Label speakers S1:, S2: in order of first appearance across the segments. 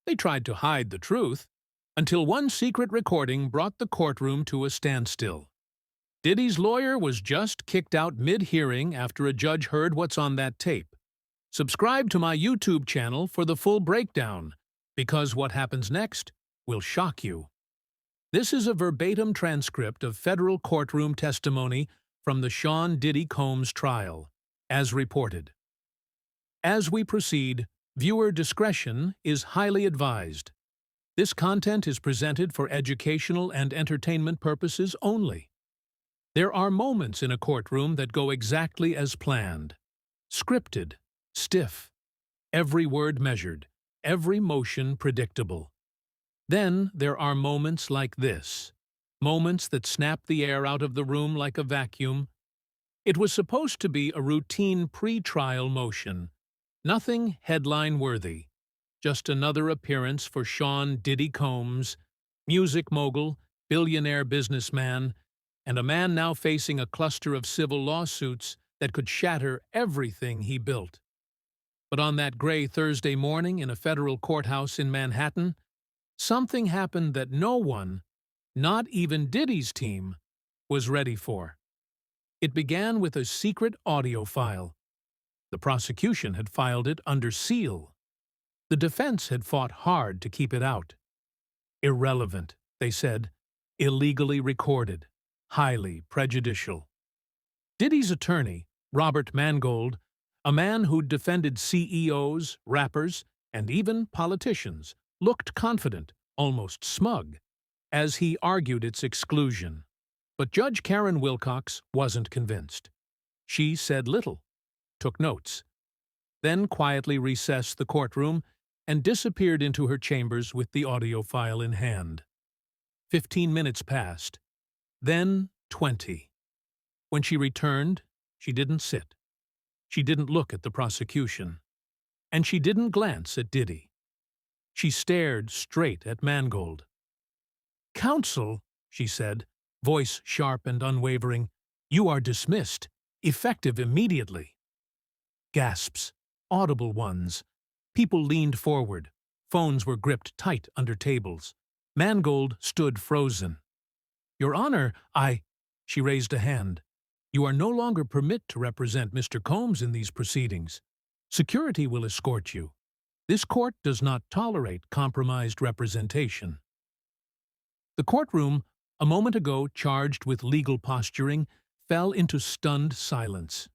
S1: They tried to hide the truth, until one secret recording brought the courtroom to a standstill. Diddy's lawyer was just kicked out mid-hearing after a judge heard what's on that tape. Subscribe to my YouTube channel for the full breakdown, because what happens next will shock you. This is a verbatim transcript of federal courtroom testimony from the Sean Diddy Combs trial, as reported. As we proceed, viewer discretion is highly advised. This content is presented for educational and entertainment purposes only. There are moments in a courtroom that go exactly as planned. Scripted, stiff, every word measured, every motion predictable. Then there are moments like this, moments that snap the air out of the room like a vacuum. It was supposed to be a routine pre-trial motion, nothing headline-worthy, just another appearance for Sean Diddy Combs, music mogul, billionaire businessman, and a man now facing a cluster of civil lawsuits that could shatter everything he built. But on that gray Thursday morning in a federal courthouse in Manhattan, something happened that no one, not even Diddy's team, was ready for. It began with a secret audio file. The prosecution had filed it under seal. The defense had fought hard to keep it out. Irrelevant, they said, illegally recorded, highly prejudicial. Diddy's attorney, Robert Mangold, a man who'd defended CEOs, rappers, and even politicians, looked confident, almost smug, as he argued its exclusion. But Judge Karen Wilcox wasn't convinced. She said little, took notes, then quietly recessed the courtroom and disappeared into her chambers with the audio file in hand. 15 minutes passed, then 20. When she returned, she didn't sit. She didn't look at the prosecution. And she didn't glance at Diddy. She stared straight at Mangold. "Counsel," she said, voice sharp and unwavering, "you are dismissed, effective immediately." Gasps, audible ones. People leaned forward. Phones were gripped tight under tables. Mangold stood frozen. "Your Honor, She raised a hand. "You are no longer permitted to represent Mr. Combs in these proceedings. Security will escort you. This court does not tolerate compromised representation." The courtroom, a moment ago charged with legal posturing, fell into stunned silence.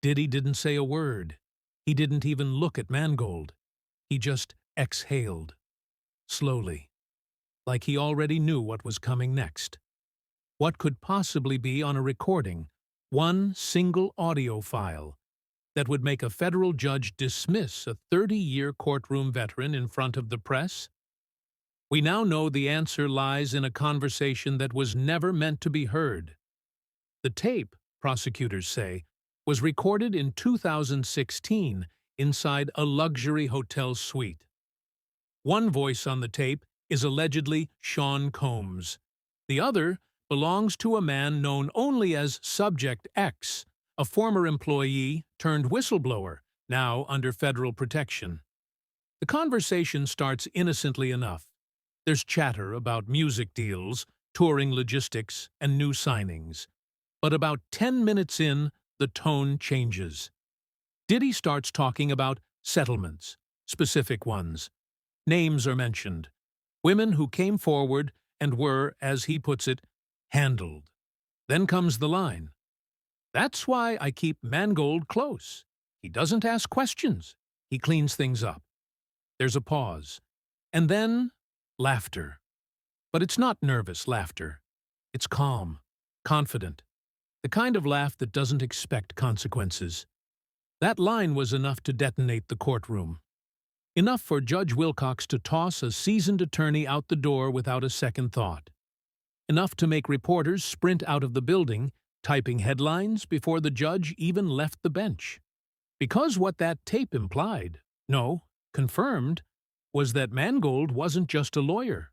S1: Diddy didn't say a word. He didn't even look at Mangold. He just exhaled. Slowly. Like he already knew what was coming next. What could possibly be on a recording, one single audio file, that would make a federal judge dismiss a 30-year courtroom veteran in front of the press? We now know the answer lies in a conversation that was never meant to be heard. The tape, prosecutors say, was recorded in 2016 inside a luxury hotel suite. One voice on the tape is allegedly Sean Combs. The other belongs to a man known only as Subject X, a former employee turned whistleblower, now under federal protection. The conversation starts innocently enough. There's chatter about music deals, touring logistics, and new signings. But about 10 minutes in, the tone changes. Diddy starts talking about settlements, specific ones. Names are mentioned. Women who came forward and were, as he puts it, handled. Then comes the line. "That's why I keep Mangold close. He doesn't ask questions. He cleans things up." There's a pause. And then laughter. But it's not nervous laughter. It's calm, confident. The kind of laugh that doesn't expect consequences. That line was enough to detonate the courtroom. Enough for Judge Wilcox to toss a seasoned attorney out the door without a second thought. Enough to make reporters sprint out of the building, typing headlines before the judge even left the bench. Because what that tape implied, no, confirmed, was that Mangold wasn't just a lawyer.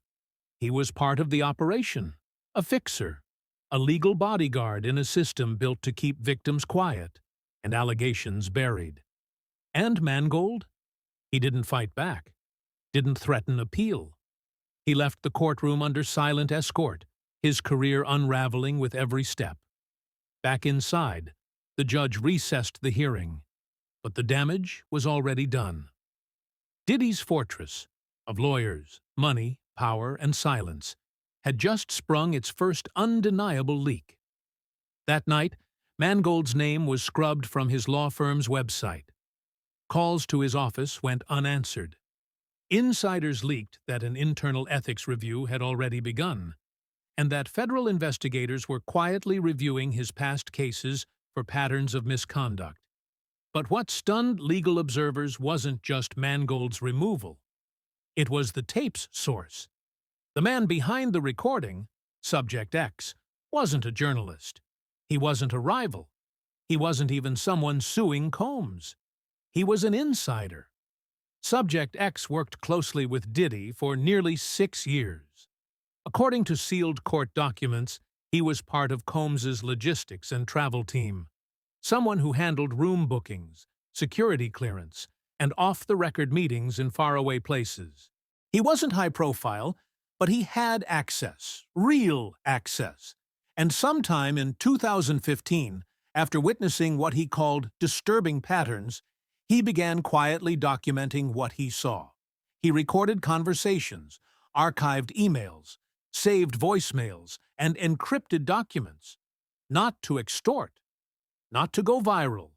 S1: He was part of the operation, a fixer, a legal bodyguard in a system built to keep victims quiet and allegations buried. And Mangold? He didn't fight back. didn't threaten appeal. He left the courtroom under silent escort, his career unraveling with every step. Back inside, the judge recessed the hearing, but the damage was already done. Diddy's fortress of lawyers, money, power, and silence had just sprung its first undeniable leak. That night, Mangold's name was scrubbed from his law firm's website. Calls to his office went unanswered. Insiders leaked that an internal ethics review had already begun, and that federal investigators were quietly reviewing his past cases for patterns of misconduct. But what stunned legal observers wasn't just Mangold's removal. It was the tape's source. The man behind the recording, Subject X, wasn't a journalist. He wasn't a rival. He wasn't even someone suing Combs. He was an insider. Subject X worked closely with Diddy for nearly 6 years. According to sealed court documents, he was part of Combs's logistics and travel team, someone who handled room bookings, security clearance, and off-the-record meetings in faraway places. He wasn't high-profile, but he had access, real access. And sometime in 2015, after witnessing what he called disturbing patterns, he began quietly documenting what he saw. He recorded conversations, archived emails, saved voicemails, and encrypted documents, not to extort, not to go viral,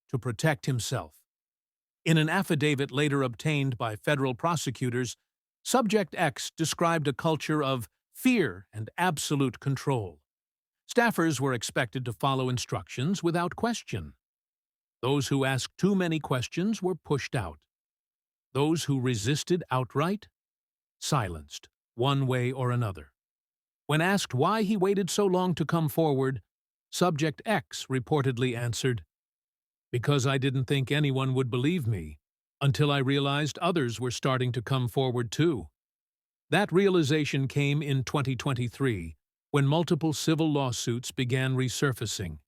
S1: to protect himself. In an affidavit later obtained by federal prosecutors, Subject X described a culture of fear and absolute control. Staffers were expected to follow instructions without question. Those who asked too many questions were pushed out. Those who resisted outright, silenced, one way or another. When asked why he waited so long to come forward, Subject X reportedly answered, "Because I didn't think anyone would believe me, until I realized others were starting to come forward too." That realization came in 2023, when multiple civil lawsuits began resurfacing.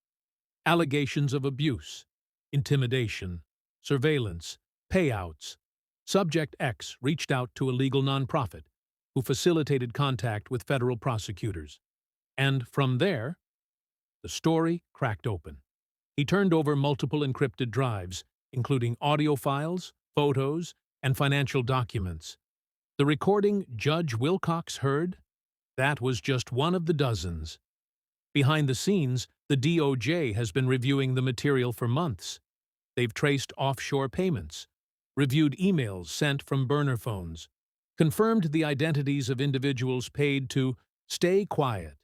S1: Allegations of abuse, intimidation, surveillance, payouts. Subject X reached out to a legal nonprofit who facilitated contact with federal prosecutors. And from there, the story cracked open. He turned over multiple encrypted drives, including audio files, photos, and financial documents. The recording Judge Wilcox heard? That was just one of the dozens. Behind the scenes, the DOJ has been reviewing the material for months. They've traced offshore payments, reviewed emails sent from burner phones, confirmed the identities of individuals paid to stay quiet.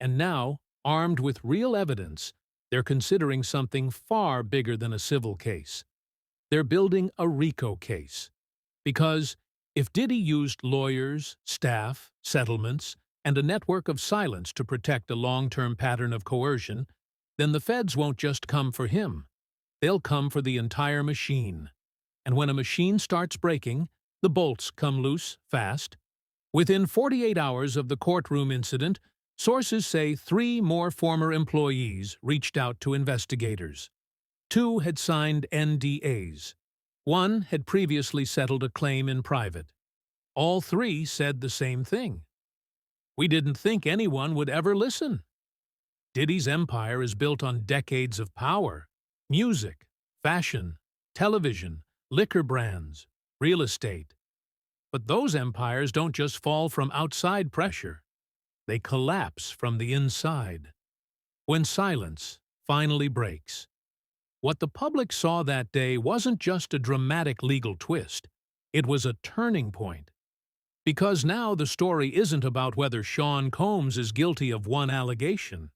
S1: And now, armed with real evidence, they're considering something far bigger than a civil case. They're building a RICO case. Because if Diddy used lawyers, staff, settlements, and a network of silence to protect a long-term pattern of coercion, then the feds won't just come for him. They'll come for the entire machine. And when a machine starts breaking, the bolts come loose fast. Within 48 hours of the courtroom incident, sources say 3 more former employees reached out to investigators. 2 had signed NDAs. 1 had previously settled a claim in private. All 3 said the same thing. "We didn't think anyone would ever listen." Diddy's empire is built on decades of power: music, fashion, television, liquor brands, real estate. But those empires don't just fall from outside pressure. They collapse from the inside. When silence finally breaks. What the public saw that day wasn't just a dramatic legal twist. It was a turning point. Because now the story isn't about whether Sean Combs is guilty of one allegation.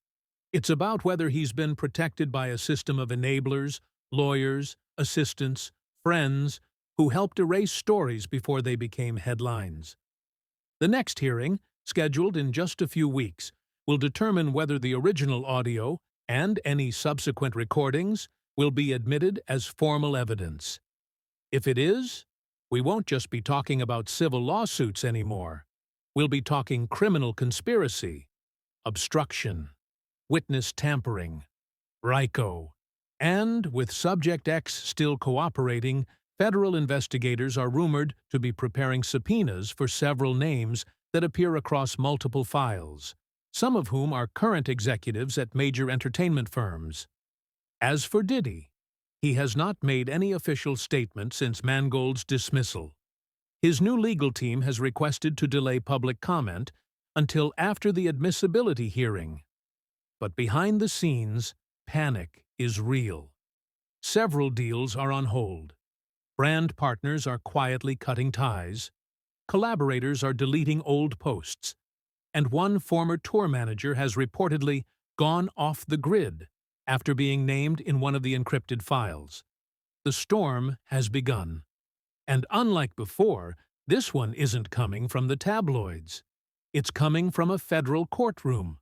S1: It's about whether he's been protected by a system of enablers, lawyers, assistants, friends, who helped erase stories before they became headlines. The next hearing, scheduled in just a few weeks, will determine whether the original audio and any subsequent recordings will be admitted as formal evidence. If it is, we won't just be talking about civil lawsuits anymore. We'll be talking criminal conspiracy, obstruction, witness tampering, RICO, and, with Subject X still cooperating, Federal investigators are rumored to be preparing subpoenas for several names that appear across multiple files, some of whom are current executives at major entertainment firms. As for Diddy, he has not made any official statement since Mangold's dismissal. His new legal team has requested to delay public comment until after the admissibility hearing. But behind the scenes, panic is real. Several deals are on hold. Brand partners are quietly cutting ties. Collaborators are deleting old posts. And one former tour manager has reportedly gone off the grid after being named in one of the encrypted files. The storm has begun. And unlike before, this one isn't coming from the tabloids. It's coming from a federal courtroom,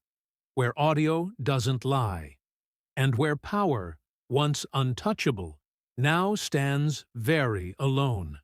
S1: where audio doesn't lie, and where power, once untouchable, now stands very alone.